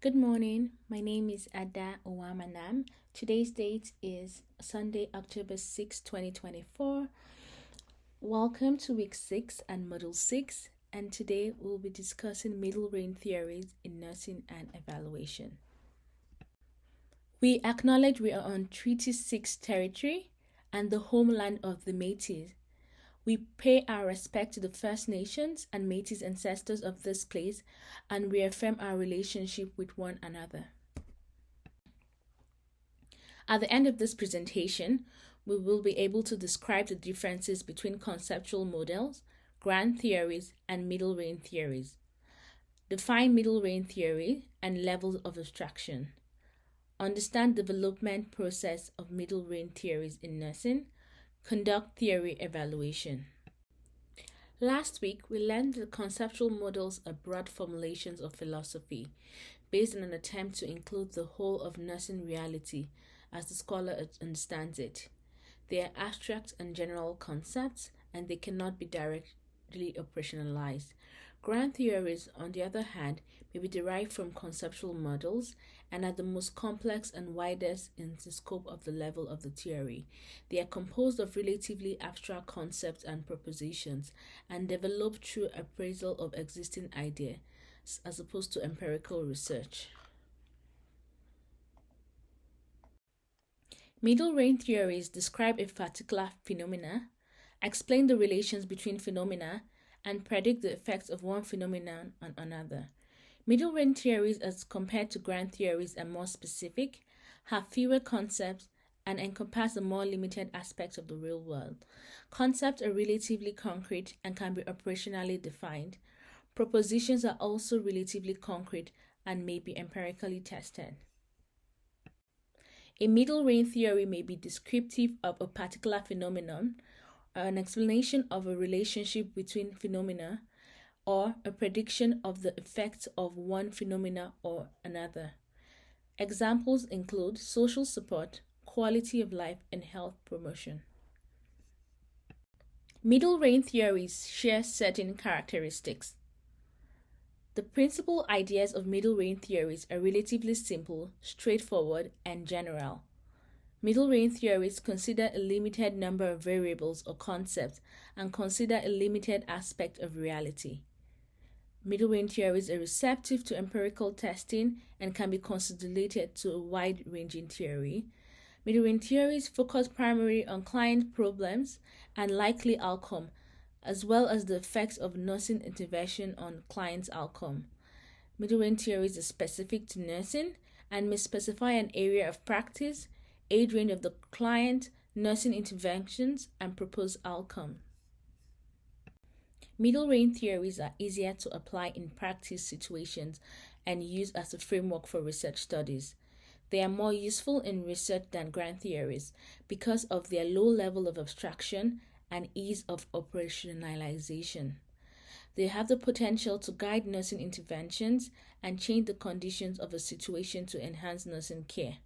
Good morning. My name is Ada Owamanam. Today's date is Sunday, October 6, 2024. Welcome to week 6 and module 6. And today we'll be discussing middle range theories in nursing and evaluation. We acknowledge we are on Treaty 6 territory and the homeland of the Métis. We pay our respect to the First Nations and Métis ancestors of this place and reaffirm our relationship with one another. At the end of this presentation, we will be able to describe the differences between conceptual models, grand theories, and middle range theories. Define middle range theory and levels of abstraction. Understand development process of middle range theories in nursing. Conduct theory evaluation. Last week, we learned that conceptual models are broad formulations of philosophy based on an attempt to include the whole of nursing reality as the scholar understands it. They are abstract and general concepts, and they cannot be directly operationalized. Grand theories, on the other hand, may be derived from conceptual models and are the most complex and widest in the scope of the level of the theory. They are composed of relatively abstract concepts and propositions and developed through appraisal of existing ideas as opposed to empirical research. Middle range theories describe a particular phenomena, explain the relations between phenomena, and predict the effects of one phenomenon on another. Middle range theories, as compared to grand theories, are more specific, have fewer concepts, and encompass a more limited aspect of the real world. Concepts are relatively concrete and can be operationally defined. Propositions are also relatively concrete and may be empirically tested. A middle range theory may be descriptive of a particular phenomenon, or an explanation of a relationship between phenomena, or a prediction of the effects of one phenomena or another. Examples include social support, quality of life, and health promotion. Middle range theories share certain characteristics. The principal ideas of middle range theories are relatively simple, straightforward, and general. Middle range theories consider a limited number of variables or concepts and consider a limited aspect of reality. Middle range theories are receptive to empirical testing and can be consolidated to a wide-ranging theory. Middle range theories focus primarily on client problems and likely outcome, as well as the effects of nursing intervention on client's outcome. Middle range theories are specific to nursing and may specify an area of practice, age range of the client, nursing interventions, and proposed outcome. Middle range theories are easier to apply in practice situations and use as a framework for research studies. They are more useful in research than grand theories because of their low level of abstraction and ease of operationalization. They have the potential to guide nursing interventions and change the conditions of a situation to enhance nursing care.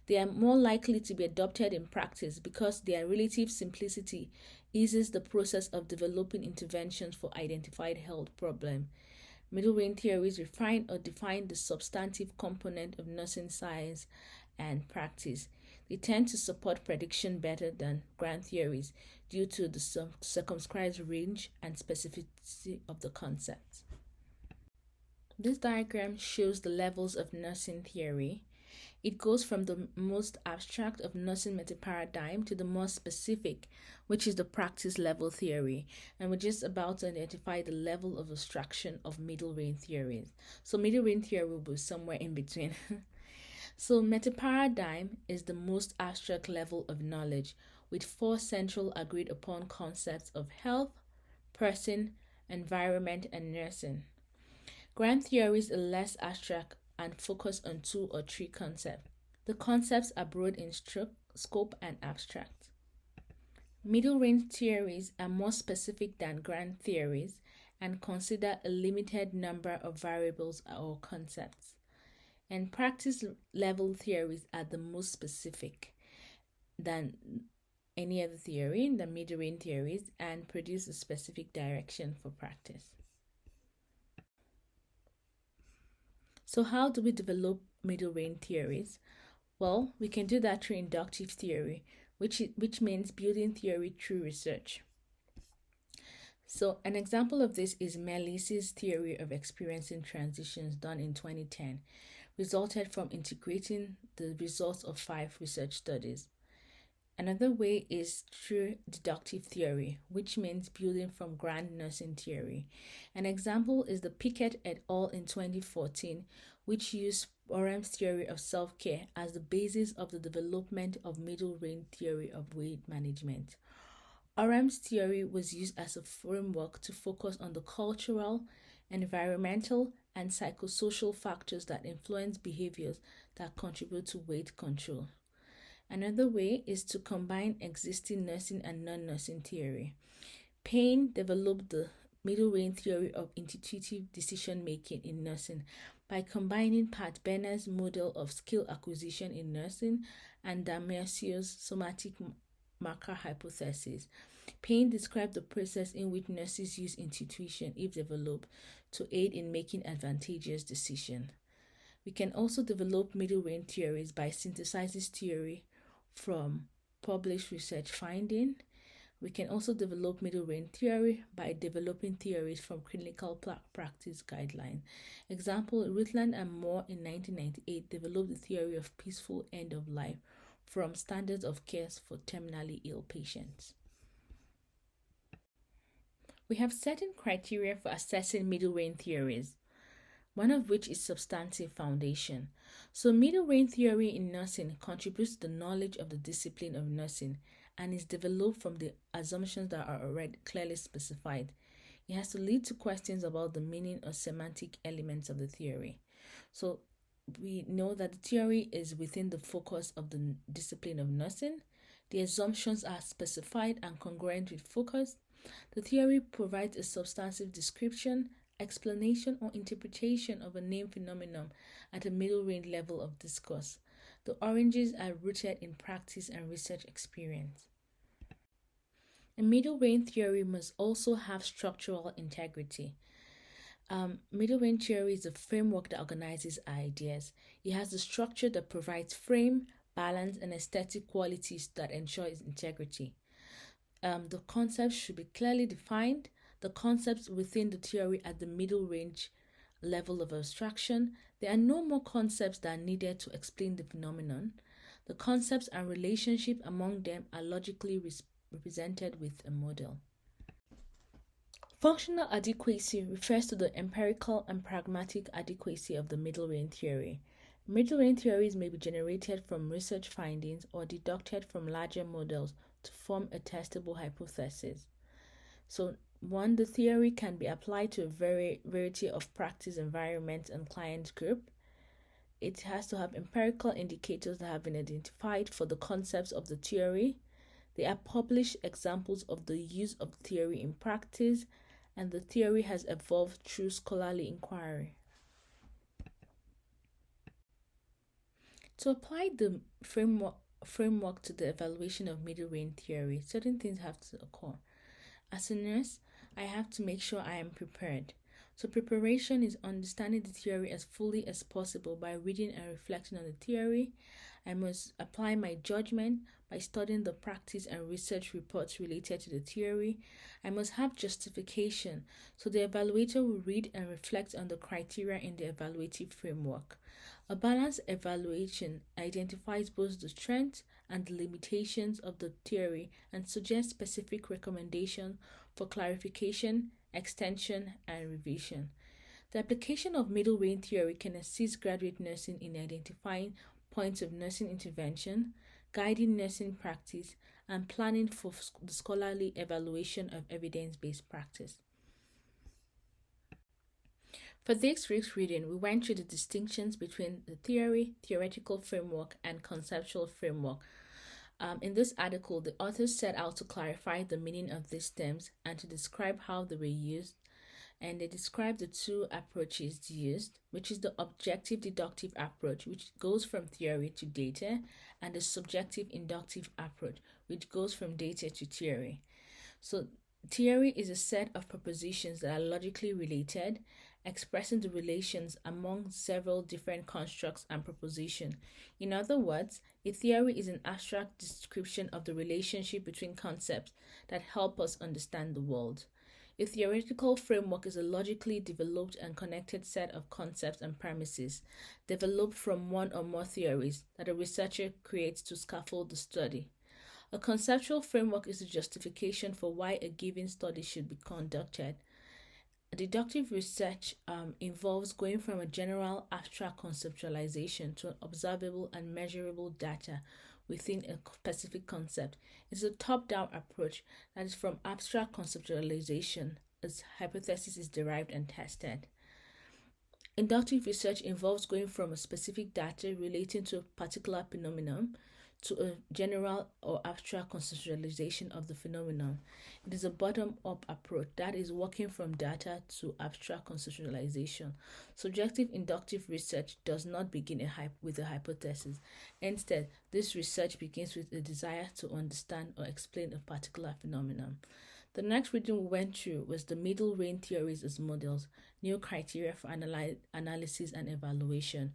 They are more likely to be adopted in practice because their relative simplicity eases the process of developing interventions for identified health problems. Middle range theories refine or define the substantive component of nursing science and practice. They tend to support prediction better than grand theories due to the circumscribed range and specificity of the concepts. This diagram shows the levels of nursing theory. It goes from the most abstract of nursing meta-paradigm to the more specific, which is the practice level theory. And we're just about to identify the level of abstraction of middle range theories. So middle range theory will be somewhere in between. So meta-paradigm is the most abstract level of knowledge with four central agreed upon concepts of health, person, environment, and nursing. Grand theories are less abstract and focus on two or three concepts. The concepts are broad in scope and abstract. Middle range theories are more specific than grand theories and consider a limited number of variables or concepts. And practice level theories are the most specific than any other theory, the middle range theories, and produce a specific direction for practice. So how do we develop middle range theories? Well, we can do that through inductive theory, which means building theory through research. So an example of this is Melis's theory of experiencing transitions done in 2010, resulted from integrating the results of 5 research studies. Another way is through deductive theory, which means building from grand nursing theory. An example is the Pickett et al. In 2014, which used Orem's theory of self-care as the basis of the development of middle range theory of weight management. Orem's theory was used as a framework to focus on the cultural, environmental, and psychosocial factors that influence behaviors that contribute to weight control. Another way is to combine existing nursing and non-nursing theory. Payne developed the middle range theory of intuitive decision making in nursing by combining Pat Benner's model of skill acquisition in nursing and Damersio's somatic marker hypothesis. Payne described the process in which nurses use intuition, if developed, to aid in making advantageous decisions. We can also develop middle range theories by synthesizing theory from published research finding. We can also develop middle range theory by developing theories from clinical practice guidelines. Example, Rutland and Moore in 1998 developed the theory of peaceful end of life from standards of care for terminally ill patients. We have certain criteria for assessing middle range theories, one of which is substantive foundation. So middle range theory in nursing contributes to the knowledge of the discipline of nursing and is developed from the assumptions that are already clearly specified. It has to lead to questions about the meaning or semantic elements of the theory. So we know that the theory is within the focus of the discipline of nursing. The assumptions are specified and congruent with focus. The theory provides a substantive description, explanation, or interpretation of a named phenomenon at a middle range level of discourse. The oranges are rooted in practice and research experience. A middle range theory must also have structural integrity. Middle range theory is a framework that organizes ideas. It has a structure that provides frame, balance, and aesthetic qualities that ensure its integrity. The concepts should be clearly defined. The concepts within the theory at the middle range level of abstraction. There are no more concepts that are needed to explain the phenomenon. The concepts and relationship among them are logically represented with a model. Functional adequacy refers to the empirical and pragmatic adequacy of the middle range theory. Middle range theories may be generated from research findings or deducted from larger models to form a testable hypothesis. So, one, the theory can be applied to a variety of practice environments and client group. It has to have empirical indicators that have been identified for the concepts of the theory. There are published examples of the use of theory in practice, and the theory has evolved through scholarly inquiry. To apply the framework to the evaluation of middle range theory, certain things have to occur. As a nurse, I have to make sure I am prepared. So preparation is understanding the theory as fully as possible by reading and reflecting on the theory. I must apply my judgment by studying the practice and research reports related to the theory. I must have justification, so the evaluator will read and reflect on the criteria in the evaluative framework. A balanced evaluation identifies both the strengths and the limitations of the theory and suggests specific recommendations for clarification, extension, and revision. The application of middle range theory can assist graduate nursing in identifying points of nursing intervention, guiding nursing practice, and planning for the scholarly evaluation of evidence-based practice. For this week's reading, we went through the distinctions between the theoretical framework, and conceptual framework. In this article, the authors set out to clarify the meaning of these terms and to describe how they were used, and they describe the two approaches used, which is the objective deductive approach, which goes from theory to data, and the subjective inductive approach, which goes from data to theory. So, theory is a set of propositions that are logically related, expressing the relations among several different constructs and propositions. In other words, a theory is an abstract description of the relationship between concepts that help us understand the world. A theoretical framework is a logically developed and connected set of concepts and premises developed from one or more theories that a researcher creates to scaffold the study. A conceptual framework is the justification for why a given study should be conducted. Deductive research involves going from a general abstract conceptualization to an observable and measurable data within a specific concept. It's a top-down approach that is from abstract conceptualization as hypothesis is derived and tested. Inductive research involves going from a specific data relating to a particular phenomenon to a general or abstract conceptualization of the phenomenon. It is a bottom-up approach that is working from data to abstract conceptualization. Subjective inductive research does not begin with a hypothesis. Instead, this research begins with a desire to understand or explain a particular phenomenon. The next reading we went through was the middle range theories as models, new criteria for analysis and evaluation.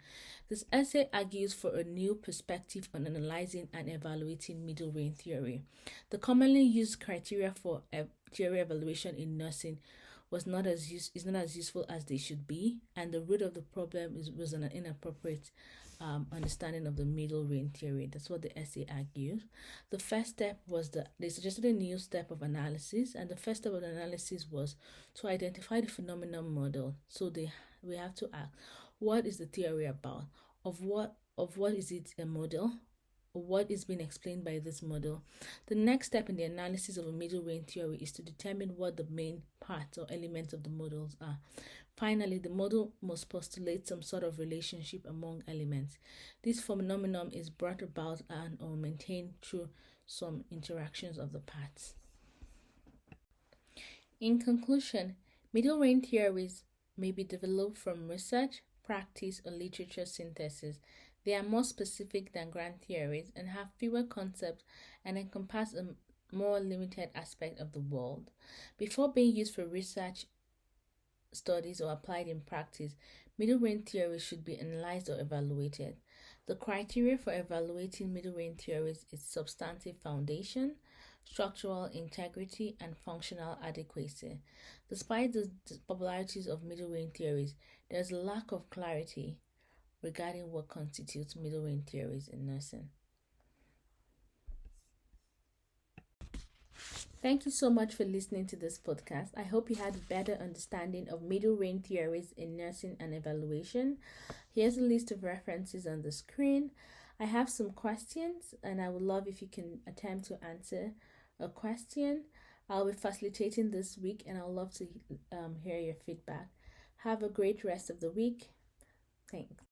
This essay argues for a new perspective on analyzing and evaluating middle range theory. The commonly used criteria for theory evaluation in nursing is not as useful as they should be, and the root of the problem was an inappropriate understanding of the middle range theory. That's what the essay argues. The first step was they suggested a new step of analysis, and the first step of the analysis was to identify the phenomenon model. So we have to ask, what is the theory about? Of what is it a model? What is being explained by this model? The next step in the analysis of a middle range theory is to determine what the main parts or elements of the models are. Finally, the model must postulate some sort of relationship among elements. This phenomenon is brought about and or maintained through some interactions of the parts. In conclusion, middle range theories may be developed from research, practice, or literature synthesis. They are more specific than grand theories and have fewer concepts and encompass a more limited aspect of the world. Before being used for research studies or applied in practice, middle range theories should be analyzed or evaluated. The criteria for evaluating middle range theories is substantive foundation, structural integrity, and functional adequacy. Despite the popularities of middle range theories, there is a lack of clarity regarding what constitutes middle range theories in nursing. Thank you so much for listening to this podcast. I hope you had a better understanding of middle range theories in nursing and evaluation. Here's a list of references on the screen. I have some questions and I would love if you can attempt to answer a question. I'll be facilitating this week and I'd love to hear your feedback. Have a great rest of the week. Thanks.